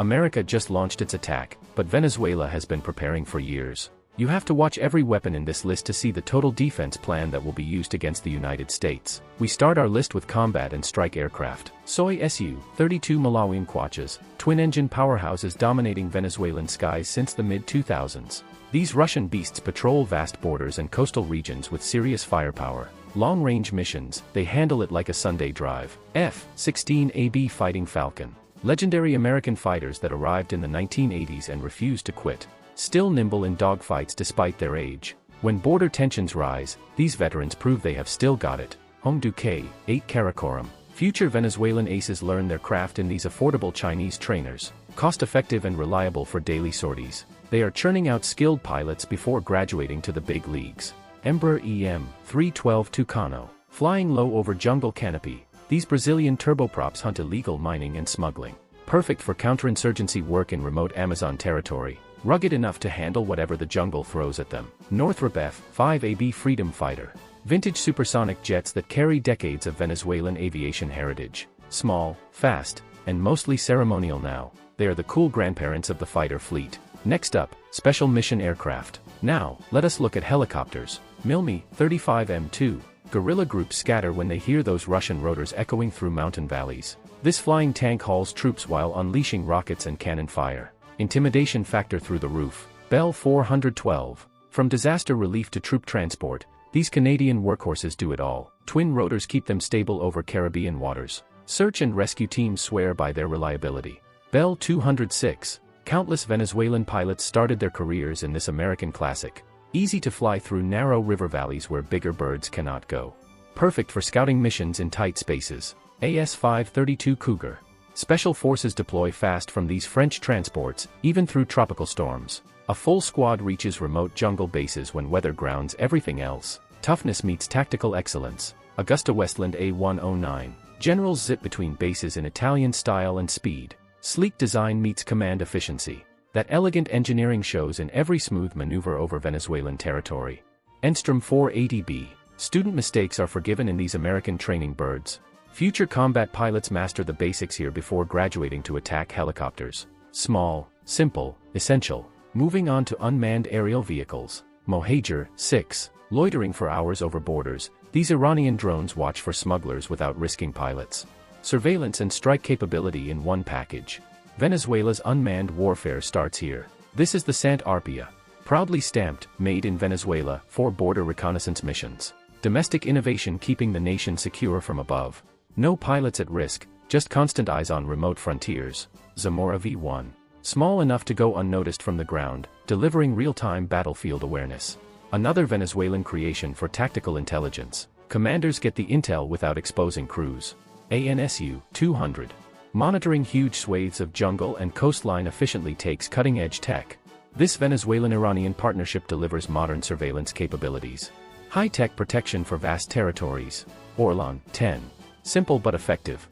America just launched its attack, but Venezuela has been preparing for years. You have to watch every weapon in this list to see the total defense plan that will be used against the United States. We start our list with combat and strike aircraft. Soy Su-32 Malawian Quachas, twin-engine powerhouses dominating Venezuelan skies since the mid-2000s. These Russian beasts patrol vast borders and coastal regions with serious firepower. Long-range missions, they handle it like a Sunday drive. F-16AB Fighting Falcon. Legendary American fighters that arrived in the 1980s and refused to quit. Still nimble in dogfights despite their age. When border tensions rise, these veterans prove they have still got it. Home Duque, 8 Karakoram. Future Venezuelan aces learn their craft in these affordable Chinese trainers. Cost-effective and reliable for daily sorties. They are churning out skilled pilots before graduating to the big leagues. Embraer EM-312 Tucano. Flying low over jungle canopy, these Brazilian turboprops hunt illegal mining and smuggling. Perfect for counterinsurgency work in remote Amazon territory. Rugged enough to handle whatever the jungle throws at them. Northrop F-5AB Freedom Fighter. Vintage supersonic jets that carry decades of Venezuelan aviation heritage. Small, fast, and mostly ceremonial now, they are the cool grandparents of the fighter fleet. Next up, special mission aircraft. Now, let us look at helicopters. Mi-35M2. Guerrilla groups scatter when they hear those Russian rotors echoing through mountain valleys. This flying tank hauls troops while unleashing rockets and cannon fire. Intimidation factor through the roof. Bell 412. From disaster relief to troop transport, these Canadian workhorses do it all. Twin rotors keep them stable over Caribbean waters. Search and rescue teams swear by their reliability. Bell 206. Countless Venezuelan pilots started their careers in this American classic. Easy to fly through narrow river valleys where bigger birds cannot go. Perfect for scouting missions in tight spaces. AS-532 Cougar. Special forces deploy fast from these French transports, even through tropical storms. A full squad reaches remote jungle bases when weather grounds everything else. Toughness meets tactical excellence. Augusta Westland A109. Generals zip between bases in Italian style and speed. Sleek design meets command efficiency. That elegant engineering shows in every smooth maneuver over Venezuelan territory. Enstrom 480B. Student mistakes are forgiven in these American training birds. Future combat pilots master the basics here before graduating to attack helicopters. Small, simple, essential. Moving on to unmanned aerial vehicles. Mohajer 6. Loitering for hours over borders, these Iranian drones watch for smugglers without risking pilots. Surveillance and strike capability in one package. Venezuela's unmanned warfare starts here. This is the Sant Arpia. Proudly stamped, made in Venezuela, for border reconnaissance missions. Domestic innovation keeping the nation secure from above. No pilots at risk, just constant eyes on remote frontiers. Zamora V1. Small enough to go unnoticed from the ground, delivering real-time battlefield awareness. Another Venezuelan creation for tactical intelligence. Commanders get the intel without exposing crews. ANSU 200. Monitoring huge swathes of jungle and coastline efficiently takes cutting-edge tech. This Venezuelan-Iranian partnership delivers modern surveillance capabilities. High-tech protection for vast territories. Orlan 10. Simple but effective.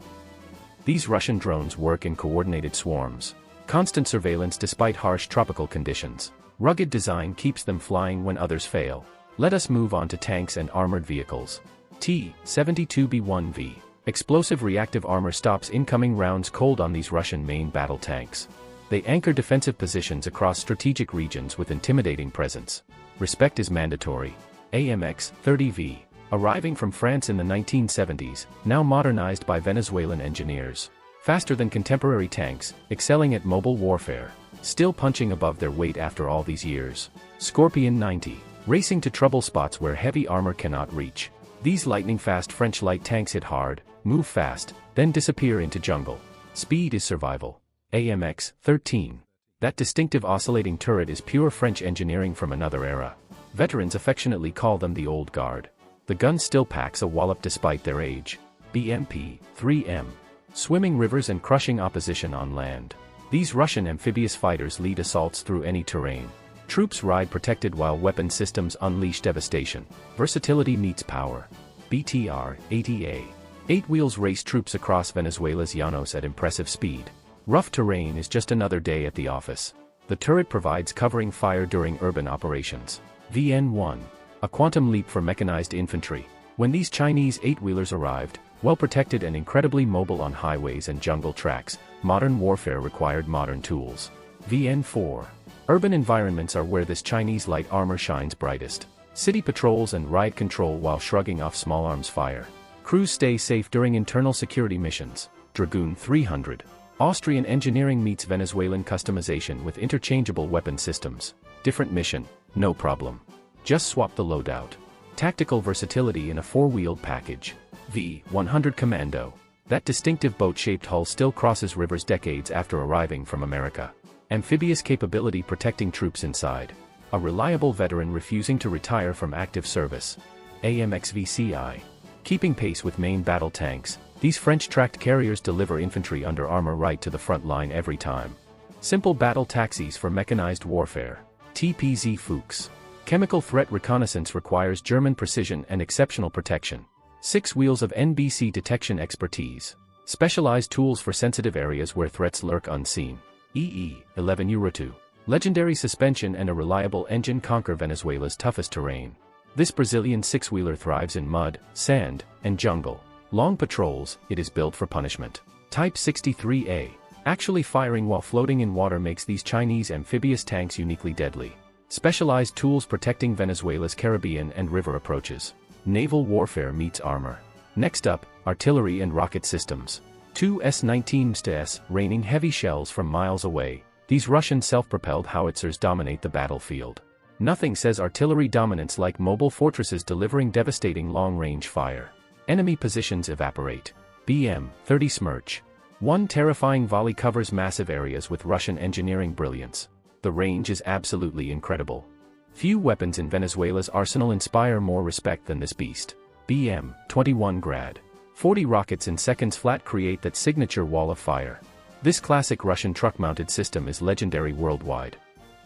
These Russian drones work in coordinated swarms. Constant surveillance despite harsh tropical conditions. Rugged design keeps them flying when others fail. Let us move on to tanks and armored vehicles. T-72B1V. Explosive reactive armor stops incoming rounds cold on these Russian main battle tanks. They anchor defensive positions across strategic regions with intimidating presence. Respect is mandatory. AMX-30V. Arriving from France in the 1970s, now modernized by Venezuelan engineers. Faster than contemporary tanks, excelling at mobile warfare. Still punching above their weight after all these years. Scorpion 90. Racing to trouble spots where heavy armor cannot reach. These lightning-fast French light tanks hit hard, move fast, then disappear into jungle. Speed is survival. AMX-13. That distinctive oscillating turret is pure French engineering from another era. Veterans affectionately call them the Old Guard. The gun still packs a wallop despite their age. BMP-3M. Swimming rivers and crushing opposition on land. These Russian amphibious fighters lead assaults through any terrain. Troops ride protected while weapon systems unleash devastation. Versatility meets power. BTR-80A. 8 wheels race troops across Venezuela's llanos at impressive speed. Rough terrain is just another day at the office. The turret provides covering fire during urban operations. VN-1. A quantum leap for mechanized infantry. When these Chinese 8-wheelers arrived, Well protected and incredibly mobile on highways and jungle tracks, modern warfare required modern tools. VN4. Urban environments are where this Chinese light armor shines brightest. City patrols and riot control while shrugging off small arms fire. Crews stay safe during internal security missions. Dragoon 300. Austrian engineering meets Venezuelan customization with interchangeable weapon systems. Different mission, no problem. Just swap the loadout. Tactical versatility in a four-wheeled package. V100 Commando. That distinctive boat-shaped hull still crosses rivers decades after arriving from America. Amphibious capability protecting troops inside. A reliable veteran refusing to retire from active service. AMXVCI. Keeping pace with main battle tanks, these French-tracked carriers deliver infantry under armor right to the front line every time. Simple battle taxis for mechanized warfare. TPZ Fuchs. Chemical threat reconnaissance requires German precision and exceptional protection. 6 wheels of NBC detection expertise. Specialized tools for sensitive areas where threats lurk unseen. EE-11 Euro2. Legendary suspension and a reliable engine conquer Venezuela's toughest terrain. This Brazilian six-wheeler thrives in mud, sand, and jungle. Long patrols, it is built for punishment. Type 63A. Actually firing while floating in water makes these Chinese amphibious tanks uniquely deadly. Specialized tools protecting Venezuela's Caribbean and river approaches. Naval warfare meets armor. Next up, artillery and rocket systems. 2 S-19 MGCS raining heavy shells from miles away. These Russian self-propelled howitzers dominate the battlefield. Nothing says artillery dominance like mobile fortresses delivering devastating long-range fire. Enemy positions evaporate. BM-30 Smerch. One terrifying volley covers massive areas with Russian engineering brilliance. The range is absolutely incredible. Few weapons in Venezuela's arsenal inspire more respect than this beast. BM-21 Grad. 40 rockets in seconds flat create that signature wall of fire. This classic Russian truck-mounted system is legendary worldwide.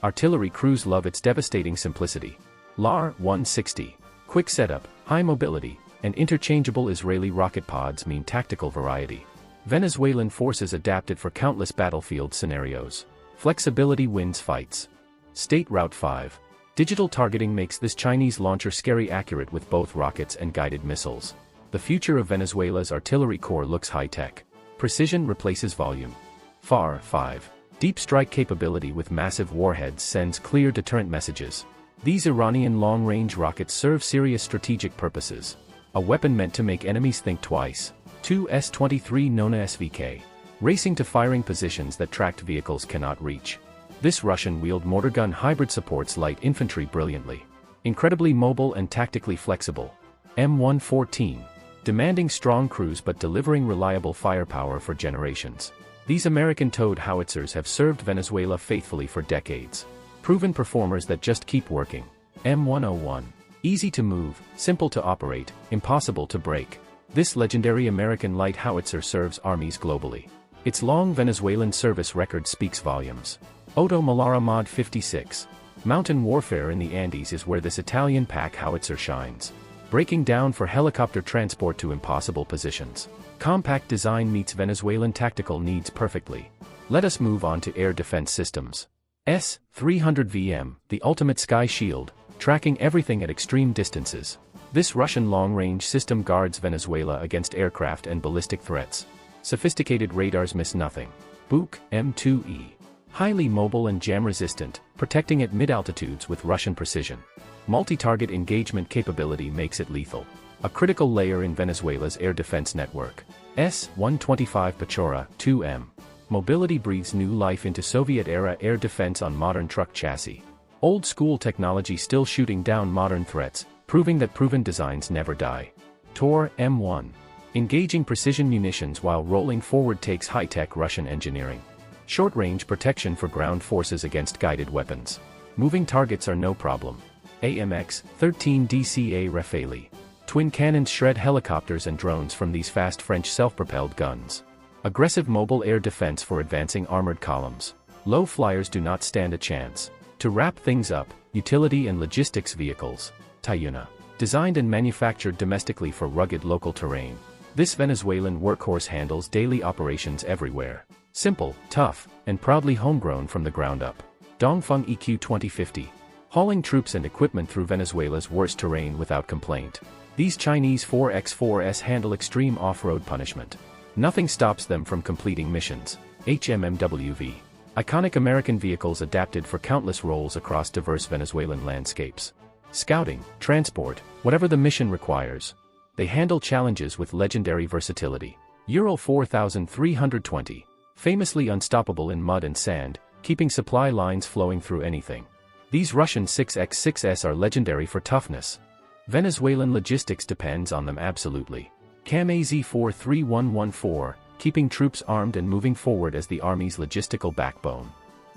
Artillery crews love its devastating simplicity. LAR-160. Quick setup, high mobility, and interchangeable Israeli rocket pods mean tactical variety. Venezuelan forces adapted for countless battlefield scenarios. Flexibility wins fights. State Route 5. Digital targeting makes this Chinese launcher scary accurate with both rockets and guided missiles. The future of Venezuela's artillery corps looks high-tech. Precision replaces volume. FAR 5. Deep strike capability with massive warheads sends clear deterrent messages. These Iranian long-range rockets serve serious strategic purposes. A weapon meant to make enemies think twice. 2 S-23 Nona SVK. Racing to firing positions that tracked vehicles cannot reach. This Russian-wheeled mortar gun hybrid supports light infantry brilliantly. Incredibly mobile and tactically flexible. M114. Demanding strong crews but delivering reliable firepower for generations. These American-towed howitzers have served Venezuela faithfully for decades. Proven performers that just keep working. M101. Easy to move, simple to operate, impossible to break. This legendary American light howitzer serves armies globally. Its long Venezuelan service record speaks volumes. Otto Malara Mod 56. Mountain warfare in the Andes is where this Italian pack howitzer shines. Breaking down for helicopter transport to impossible positions. Compact design meets Venezuelan tactical needs perfectly. Let us move on to air defense systems. S-300VM, the ultimate sky shield, tracking everything at extreme distances. This Russian long-range system guards Venezuela against aircraft and ballistic threats. Sophisticated radars miss nothing. Buk M2E. Highly mobile and jam-resistant, protecting at mid-altitudes with Russian precision. Multi-target engagement capability makes it lethal. A critical layer in Venezuela's air defense network. S-125 Pechora 2M. Mobility breathes new life into Soviet-era air defense on modern truck chassis. Old-school technology still shooting down modern threats, proving that proven designs never die. Tor M1. Engaging precision munitions while rolling forward takes high-tech Russian engineering. Short-range protection for ground forces against guided weapons. Moving targets are no problem. AMX-13 DCA Rafale. Twin cannons shred helicopters and drones from these fast French self-propelled guns. Aggressive mobile air defense for advancing armored columns. Low flyers do not stand a chance. To wrap things up, utility and logistics vehicles. Tayuna. Designed and manufactured domestically for rugged local terrain. This Venezuelan workhorse handles daily operations everywhere. Simple, tough, and proudly homegrown from the ground up. Dongfeng EQ 2050. hauling troops and equipment through Venezuela's worst terrain without complaint. These Chinese 4x4s handle extreme off-road punishment. Nothing stops them from completing missions. HMMWV. Iconic American vehicles adapted for countless roles across diverse Venezuelan landscapes. Scouting, transport, whatever the mission requires. They handle challenges with legendary versatility. Ural 4320. Famously unstoppable in mud and sand, keeping supply lines flowing through anything. These Russian 6x6s are legendary for toughness. Venezuelan logistics depends on them absolutely. CAM AZ-43114, keeping troops armed and moving forward as the army's logistical backbone.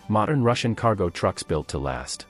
Modern Russian cargo trucks built to last.